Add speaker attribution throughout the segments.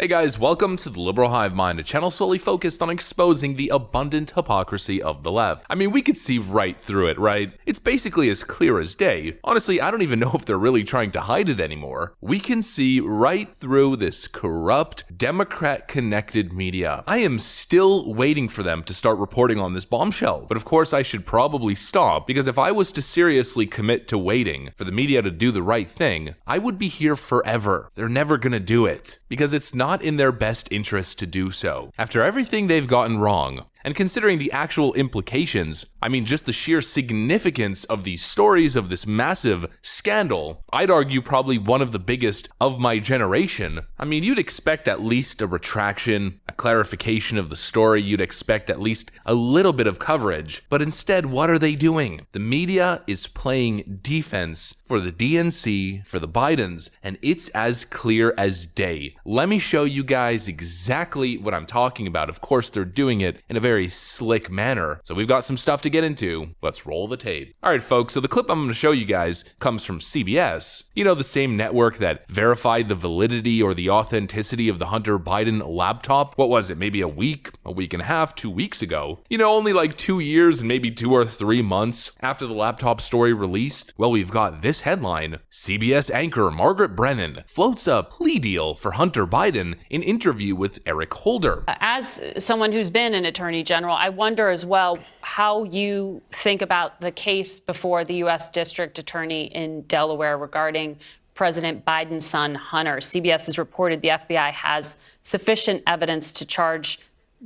Speaker 1: Hey guys, welcome to the Liberal Hive Mind, a channel solely focused on exposing the abundant hypocrisy of the left. I mean, we could see right through it, right? It's basically as clear as day. Honestly, I don't even know if they're really trying to hide it anymore. We can see right through this corrupt, Democrat-connected media. I am still waiting for them to start reporting on this bombshell. But of course, I should probably stop, because if I was to seriously commit to waiting for the media to do the right thing, I would be here forever. They're never gonna do it, because it's not in their best interest to do so. After everything they've gotten wrong, and considering the actual implications, I mean just the sheer significance of these stories of this massive scandal, I'd argue probably one of the biggest of my generation. I mean, you'd expect at least a retraction, a clarification of the story, you'd expect at least a little bit of coverage, but instead what are they doing? The media is playing defense for the DNC, for the Bidens, and it's as clear as day. Let me show you guys exactly what I'm talking about. Of course, they're doing it in a very slick manner. So we've got some stuff to get into. Let's roll the tape. All right, folks, so the clip I'm going to show you guys comes from CBS. You know, the same network that verified the validity or the authenticity of the Hunter Biden laptop. What was it? Maybe a week and a half, 2 weeks ago. You know, only like 2 years and maybe 2 or 3 months after the laptop story released. Well, we've got this headline. CBS anchor Margaret Brennan floats a plea deal for Hunter Biden in interview with Eric Holder.
Speaker 2: As someone who's been an attorney general, I wonder as well how you think about the case before the U.S. District Attorney in Delaware regarding President Biden's son, Hunter. CBS has reported the FBI has sufficient evidence to charge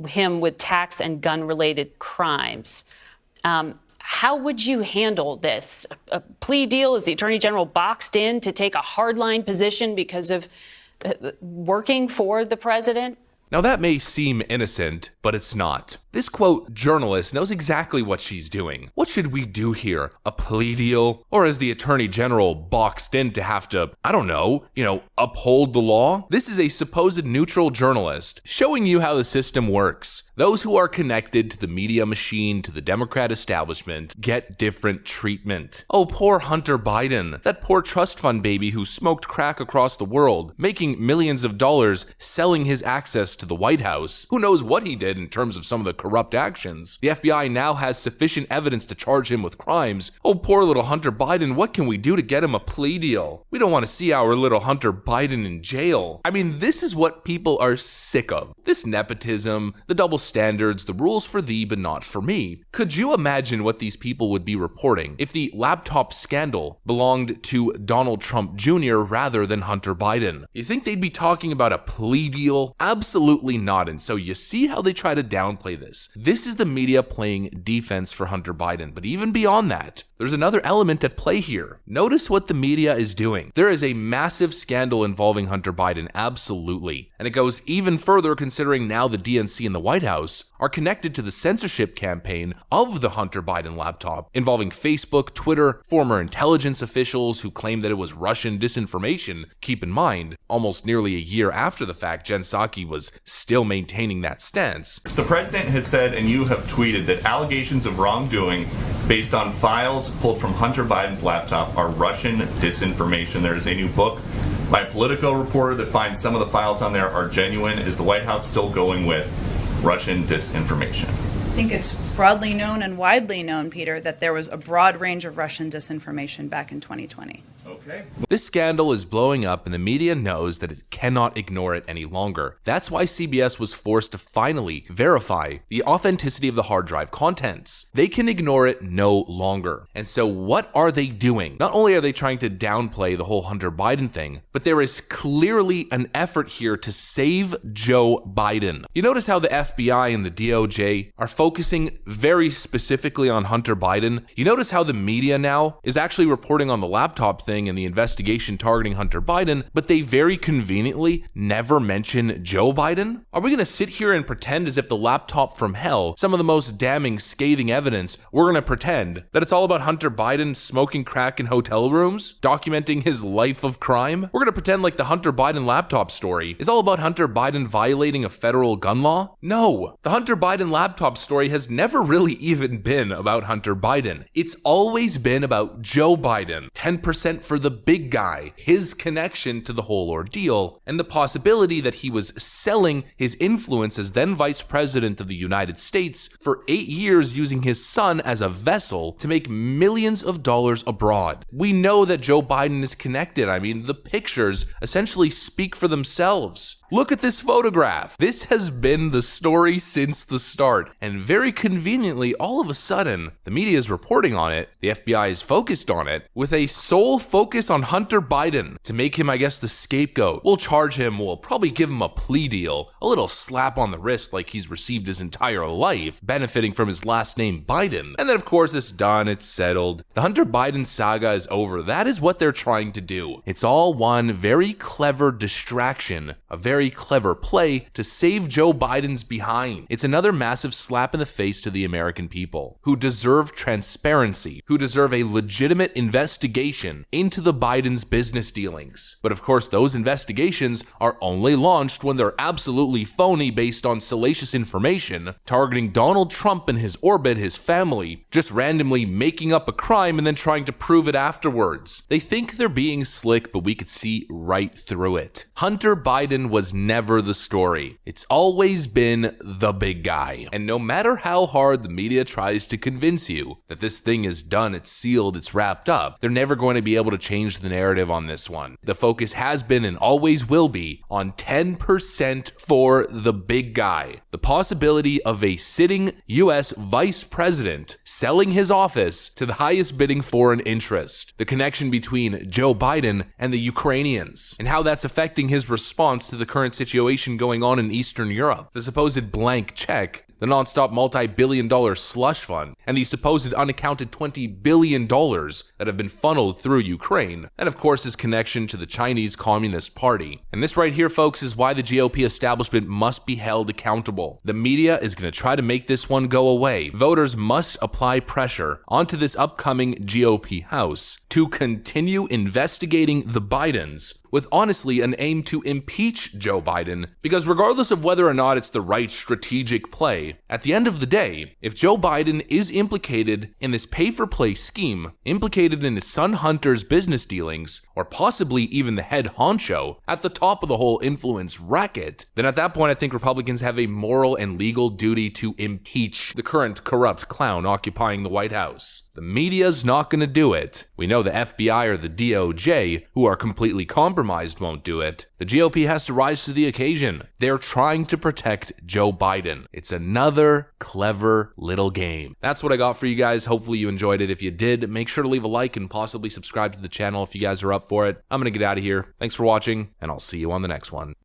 Speaker 2: him with tax and gun-related crimes. How would you handle this? A plea deal? Is the attorney general boxed in to take a hardline position because of working for the president?
Speaker 1: Now that may seem innocent, but it's not. This quote journalist knows exactly what she's doing. What should we do here? A plea deal? Or is the attorney general boxed in to have to, I don't know, uphold the law? This is a supposed neutral journalist showing you how the system works. Those who are connected to the media machine, to the Democrat establishment, get different treatment. Oh, poor Hunter Biden, that poor trust fund baby who smoked crack across the world, making millions of dollars selling his access to the White House. Who knows what he did in terms of some of the corrupt actions. The FBI now has sufficient evidence to charge him with crimes. Oh, poor little Hunter Biden, what can we do to get him a plea deal? We don't want to see our little Hunter Biden in jail. I mean, this is what people are sick of. This nepotism, the double standards, the rules for thee but not for me. Could you imagine what these people would be reporting if the laptop scandal belonged to Donald Trump Jr. rather than Hunter Biden? You think they'd be talking about a plea deal? Absolutely not. And so you see how they try to downplay this. This is the media playing defense for Hunter Biden. But even beyond that, there's another element at play here. Notice what the media is doing. There is a massive scandal involving Hunter Biden, absolutely. And it goes even further considering now the DNC and the White House are connected to the censorship campaign of the Hunter Biden laptop, involving Facebook, Twitter, former intelligence officials who claim that it was Russian disinformation. Keep in mind, almost nearly a year after the fact, Jen Psaki was still maintaining that stance.
Speaker 3: The president has said, and you have tweeted, that allegations of wrongdoing based on files pulled from Hunter Biden's laptop are Russian disinformation. There is a new book by a Politico reporter that finds some of the files on there are genuine. Is the White House still going with Russian disinformation?
Speaker 4: I think it's broadly known and widely known, Peter, that there was a broad range of Russian disinformation back in 2020.
Speaker 3: Okay.
Speaker 1: This scandal is blowing up and the media knows that it cannot ignore it any longer. That's why CBS was forced to finally verify the authenticity of the hard drive contents. They can ignore it no longer. And so what are they doing? Not only are they trying to downplay the whole Hunter Biden thing, but there is clearly an effort here to save Joe Biden. You notice how the FBI and the DOJ are focusing very specifically on Hunter Biden? You notice how the media now is actually reporting on the laptop thing and the investigation targeting Hunter Biden, but they very conveniently never mention Joe Biden? Are we going to sit here and pretend as if the laptop from hell, some of the most damning, scathing evidence, we're going to pretend that it's all about Hunter Biden smoking crack in hotel rooms, documenting his life of crime? We're going to pretend like the Hunter Biden laptop story is all about Hunter Biden violating a federal gun law? No, the Hunter Biden laptop story has never never really even been about Hunter Biden. It's always been about Joe Biden, 10% for the big guy, his connection to the whole ordeal, and the possibility that he was selling his influence as then Vice President of the United States for 8 years using his son as a vessel to make millions of dollars abroad. We know that Joe Biden is connected. I mean, the pictures essentially speak for themselves. Look at this photograph. This has been the story since the start, and very conveniently, all of a sudden, the media is reporting on it, the FBI is focused on it, with a sole focus on Hunter Biden to make him, I guess, the scapegoat. We'll charge him, we'll probably give him a plea deal, a little slap on the wrist like he's received his entire life, benefiting from his last name Biden. And then, of course, it's done, it's settled. The Hunter Biden saga is over. That is what they're trying to do. It's all one very clever distraction, a very clever play to save Joe Biden's behind. It's another massive slap in the face to the American people, who deserve transparency, who deserve a legitimate investigation into the Biden's business dealings. But of course, those investigations are only launched when they're absolutely phony based on salacious information, targeting Donald Trump and his orbit, his family, just randomly making up a crime and then trying to prove it afterwards. They think they're being slick, but we could see right through it. Hunter Biden was never the story. It's always been the big guy. And no matter how hard the media tries to convince you that this thing is done, it's sealed, it's wrapped up, they're never going to be able to change the narrative on this one. The focus has been and always will be on 10% for the big guy. The possibility of a sitting US vice president selling his office to the highest bidding foreign interest. The connection between Joe Biden and the Ukrainians, and how that's affecting his response to the current situation going on in Eastern Europe. The supposed blank check, the non-stop multi-billion-dollar slush fund, and the supposed unaccounted $20 billion that have been funneled through Ukraine, and of course his connection to the Chinese Communist Party. And this right here, folks, is why the GOP establishment must be held accountable. The media is going to try to make this one go away. Voters must apply pressure onto this upcoming GOP House to continue investigating the Bidens, with honestly an aim to impeach Joe Biden, because regardless of whether or not it's the right strategic play, at the end of the day, if Joe Biden is implicated in this pay-for-play scheme, implicated in his son Hunter's business dealings, or possibly even the head honcho at the top of the whole influence racket, then at that point I think Republicans have a moral and legal duty to impeach the current corrupt clown occupying the White House. The media's not going to do it. We know the FBI or the DOJ, who are completely compromised, won't do it. The GOP has to rise to the occasion. They're trying to protect Joe Biden. It's another clever little game. That's what I got for you guys. Hopefully you enjoyed it. If you did, make sure to leave a like and possibly subscribe to the channel if you guys are up for it. I'm going to get out of here. Thanks for watching, and I'll see you on the next one.